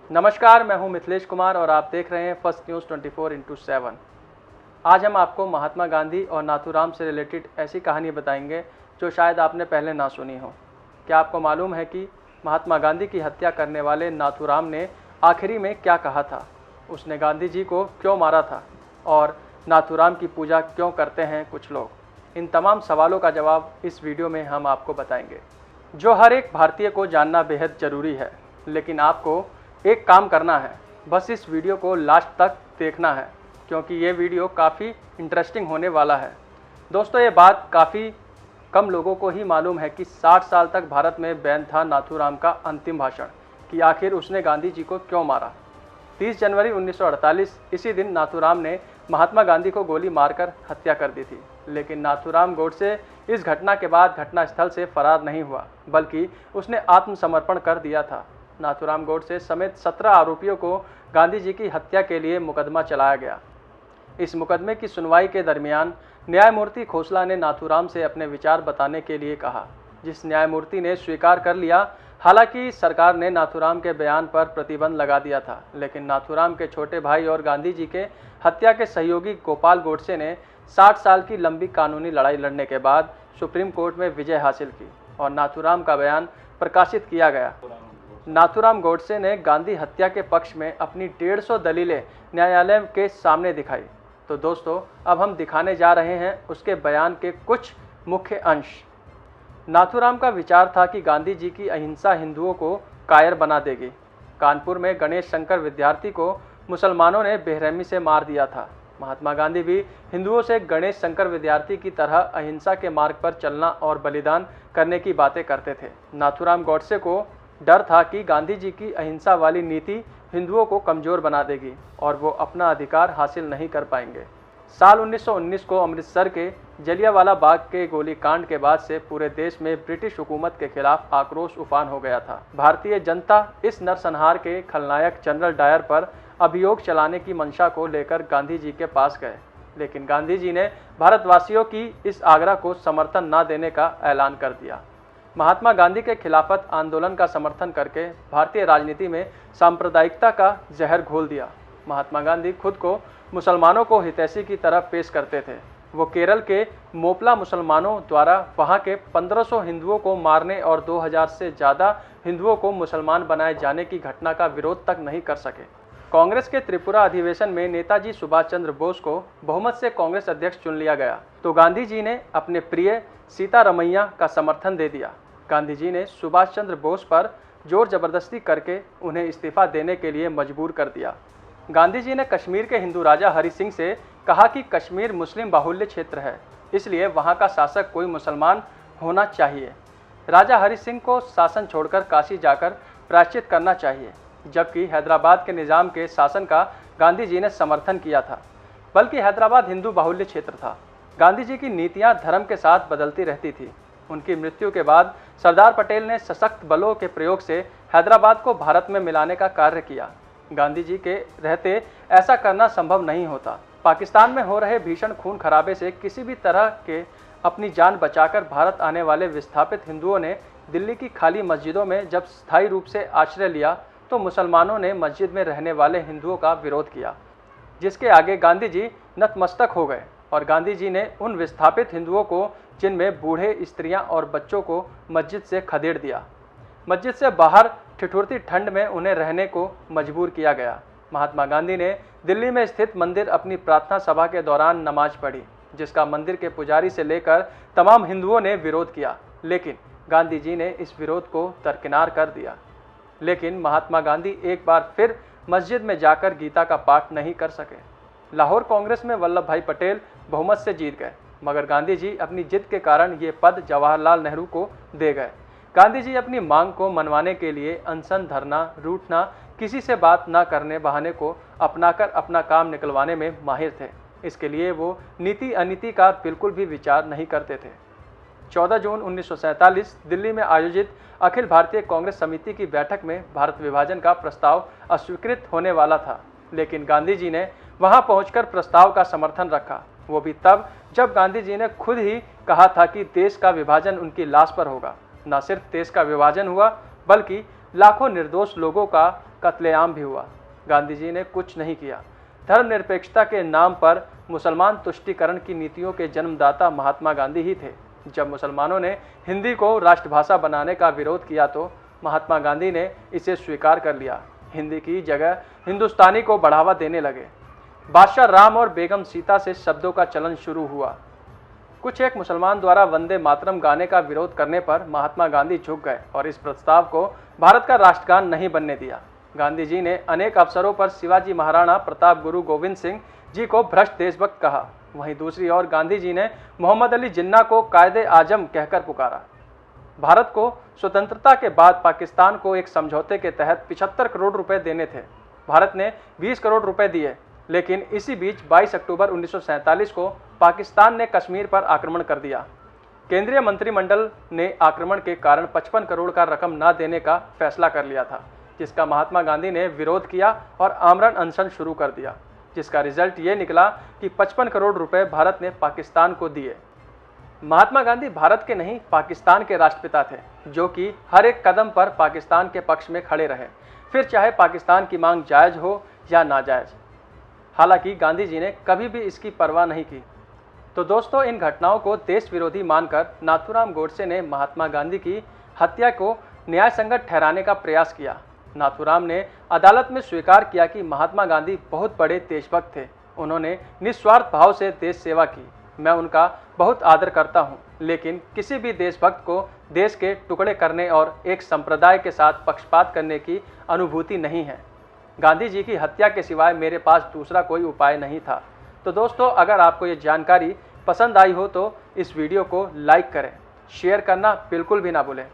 नमस्कार, मैं हूं मिथिलेश कुमार और आप देख रहे हैं फर्स्ट न्यूज़ 24x7। आज हम आपको महात्मा गांधी और नाथूराम से रिलेटेड ऐसी कहानी बताएंगे जो शायद आपने पहले ना सुनी हो। क्या आपको मालूम है कि महात्मा गांधी की हत्या करने वाले नाथूराम ने आखिरी में क्या कहा था? उसने गांधी जी को क्यों मारा था और नाथूराम की पूजा क्यों करते हैं कुछ लोग? इन तमाम सवालों का जवाब इस वीडियो में हम आपको बताएंगे, जो हर एक भारतीय को जानना बेहद ज़रूरी है। लेकिन आपको एक काम करना है, बस इस वीडियो को लास्ट तक देखना है, क्योंकि ये वीडियो काफ़ी इंटरेस्टिंग होने वाला है। दोस्तों, ये बात काफ़ी कम लोगों को ही मालूम है कि 60 साल तक भारत में बैन था नाथूराम का अंतिम भाषण, कि आखिर उसने गांधी जी को क्यों मारा। 30 जनवरी 1948 इसी दिन नाथूराम ने महात्मा गांधी को गोली मारकर हत्या कर दी थी। लेकिन नाथूराम गोडसे इस घटना के बाद घटनास्थल से फरार नहीं हुआ, बल्कि उसने आत्मसमर्पण कर दिया था। नाथूराम गोडसे समेत 17 आरोपियों को गांधी जी की हत्या के लिए मुकदमा चलाया गया। इस मुकदमे की सुनवाई के दरमियान न्यायमूर्ति खोसला ने नाथूराम से अपने विचार बताने के लिए कहा, जिस न्यायमूर्ति ने स्वीकार कर लिया। हालांकि सरकार ने नाथूराम के बयान पर प्रतिबंध लगा दिया था, लेकिन नाथूराम के छोटे भाई और गांधी जी के हत्या के सहयोगी गोपाल गोडसे ने 60 साल की लंबी कानूनी लड़ाई लड़ने के बाद सुप्रीम कोर्ट में विजय हासिल की और नाथूराम का बयान प्रकाशित किया गया। नाथूराम गोडसे ने गांधी हत्या के पक्ष में अपनी 150 दलीलें न्यायालय के सामने दिखाई। तो दोस्तों, अब हम दिखाने जा रहे हैं उसके बयान के कुछ मुख्य अंश। नाथूराम का विचार था कि गांधी जी की अहिंसा हिंदुओं को कायर बना देगी। कानपुर में गणेश शंकर विद्यार्थी को मुसलमानों ने बेरहमी से मार दिया था। महात्मा गांधी भी हिंदुओं से गणेश शंकर विद्यार्थी की तरह अहिंसा के मार्ग पर चलना और बलिदान करने की बातें करते थे। नाथूराम गोडसे को डर था कि गांधी जी की अहिंसा वाली नीति हिंदुओं को कमज़ोर बना देगी और वो अपना अधिकार हासिल नहीं कर पाएंगे। साल 1919 को अमृतसर के जलियांवाला बाग के गोलीकांड के बाद से पूरे देश में ब्रिटिश हुकूमत के खिलाफ आक्रोश उफान हो गया था। भारतीय जनता इस नरसंहार के खलनायक जनरल डायर पर अभियोग चलाने की मंशा को लेकर गांधी जी के पास गए, लेकिन गांधी जी ने भारतवासियों की इस आग्रह को समर्थन न देने का ऐलान कर दिया। महात्मा गांधी के खिलाफत आंदोलन का समर्थन करके भारतीय राजनीति में सांप्रदायिकता का जहर घोल दिया। महात्मा गांधी खुद को मुसलमानों को हितैषी की तरह पेश करते थे। वो केरल के मोपला मुसलमानों द्वारा वहां के 1500 हिंदुओं को मारने और 2000 से ज़्यादा हिंदुओं को मुसलमान बनाए जाने की घटना का विरोध तक नहीं कर सके। कांग्रेस के त्रिपुरा अधिवेशन में नेताजी सुभाष चंद्र बोस को बहुमत से कांग्रेस अध्यक्ष चुन लिया गया, तो गांधी जी ने अपने प्रिय सीतारमैया का समर्थन दे दिया। गांधी जी ने सुभाष चंद्र बोस पर जोर जबरदस्ती करके उन्हें इस्तीफा देने के लिए मजबूर कर दिया। गांधी जी ने कश्मीर के हिंदू राजा हरि सिंह से कहा कि कश्मीर मुस्लिम बाहुल्य क्षेत्र है, इसलिए वहां का शासक कोई मुसलमान होना चाहिए। राजा हरि सिंह को शासन छोड़कर काशी जाकर प्रायश्चित करना चाहिए, जबकि हैदराबाद के निज़ाम के शासन का गांधी जी ने समर्थन किया था, बल्कि हैदराबाद हिंदू बाहुल्य क्षेत्र था। गांधी जी की नीतियां धर्म के साथ बदलती रहती थी। उनकी मृत्यु के बाद सरदार पटेल ने सशक्त बलों के प्रयोग से हैदराबाद को भारत में मिलाने का कार्य किया। गांधी जी के रहते ऐसा करना संभव नहीं होता। पाकिस्तान में हो रहे भीषण खून खराबे से किसी भी तरह के अपनी जान बचाकर भारत आने वाले विस्थापित हिंदुओं ने दिल्ली की खाली मस्जिदों में जब स्थायी रूप से आश्रय लिया, तो मुसलमानों ने मस्जिद में रहने वाले हिंदुओं का विरोध किया, जिसके आगे गांधी जी नतमस्तक हो गए और गांधी जी ने उन विस्थापित हिंदुओं को, जिनमें बूढ़े, स्त्रियां और बच्चों को, मस्जिद से खदेड़ दिया। मस्जिद से बाहर ठिठुरती ठंड में उन्हें रहने को मजबूर किया गया। महात्मा गांधी ने दिल्ली में स्थित मंदिर अपनी प्रार्थना सभा के दौरान नमाज पढ़ी, जिसका मंदिर के पुजारी से लेकर तमाम हिंदुओं ने विरोध किया, लेकिन गांधी जी ने इस विरोध को दरकिनार कर दिया। लेकिन महात्मा गांधी एक बार फिर मस्जिद में जाकर गीता का पाठ नहीं कर सके। लाहौर कांग्रेस में वल्लभ भाई पटेल बहुमत से जीत गए, मगर गांधी जी अपनी जिद के कारण ये पद जवाहरलाल नेहरू को दे गए। गांधी जी अपनी मांग को मनवाने के लिए अनशन, धरना, रूठना, किसी से बात न करने बहाने को अपनाकर अपना काम निकलवाने में माहिर थे। इसके लिए वो नीति अनीति का बिल्कुल भी विचार नहीं करते थे। 14 जून 1947 दिल्ली में आयोजित अखिल भारतीय कांग्रेस समिति की बैठक में भारत विभाजन का प्रस्ताव अस्वीकृत होने वाला था, लेकिन गांधी जी ने वहां पहुंचकर प्रस्ताव का समर्थन रखा। वो भी तब जब गांधी जी ने खुद ही कहा था कि देश का विभाजन उनकी लाश पर होगा। न सिर्फ देश का विभाजन हुआ, बल्कि लाखों निर्दोष लोगों का कत्लेआम भी हुआ। गांधी जी ने कुछ नहीं किया। धर्मनिरपेक्षता के नाम पर मुसलमान तुष्टीकरण की नीतियों के जन्मदाता महात्मा गांधी ही थे। जब मुसलमानों ने हिंदी को राष्ट्रभाषा बनाने का विरोध किया तो महात्मा गांधी ने इसे स्वीकार कर लिया। हिंदी की जगह हिंदुस्तानी को बढ़ावा देने लगे। बादशाह राम और बेगम सीता से शब्दों का चलन शुरू हुआ। कुछ एक मुसलमान द्वारा वंदे मातरम गाने का विरोध करने पर महात्मा गांधी झुक गए और इस प्रस्ताव को भारत का राष्ट्रगान नहीं बनने दिया। गांधी जी ने अनेक अवसरों पर शिवाजी महाराणा प्रताप गुरु गोविंद सिंह जी को भ्रष्ट देशभक्त कहा। वहीं दूसरी ओर गांधी जी ने मोहम्मद अली जिन्ना को कायदे आजम कहकर पुकारा। भारत को स्वतंत्रता के बाद पाकिस्तान को एक समझौते के तहत 75 करोड़ रुपए देने थे। भारत ने 20 करोड़ रुपए दिए, लेकिन इसी बीच 22 अक्टूबर 1947 को पाकिस्तान ने कश्मीर पर आक्रमण कर दिया। केंद्रीय मंत्रिमंडल ने आक्रमण के कारण 55 करोड़ का रकम न देने का फैसला कर लिया था, जिसका महात्मा गांधी ने विरोध किया और आमरण अनशन शुरू कर दिया, जिसका रिजल्ट ये निकला कि 55 करोड़ रुपए भारत ने पाकिस्तान को दिए। महात्मा गांधी भारत के नहीं पाकिस्तान के राष्ट्रपिता थे, जो कि हर एक कदम पर पाकिस्तान के पक्ष में खड़े रहे, फिर चाहे पाकिस्तान की मांग जायज़ हो या नाजायज़। हालांकि गांधी जी ने कभी भी इसकी परवाह नहीं की। तो दोस्तों, इन घटनाओं को देश विरोधी मानकर नाथूराम गोडसे ने महात्मा गांधी की हत्या को न्याय संगत ठहराने का प्रयास किया। नाथूराम ने अदालत में स्वीकार किया कि महात्मा गांधी बहुत बड़े देशभक्त थे। उन्होंने निस्वार्थ भाव से देश सेवा की। मैं उनका बहुत आदर करता हूं, लेकिन किसी भी देशभक्त को देश के टुकड़े करने और एक संप्रदाय के साथ पक्षपात करने की अनुभूति नहीं है। गांधी जी की हत्या के सिवाय मेरे पास दूसरा कोई उपाय नहीं था। तो दोस्तों, अगर आपको ये जानकारी पसंद आई हो तो इस वीडियो को लाइक करें, शेयर करना बिल्कुल भी ना भूलें।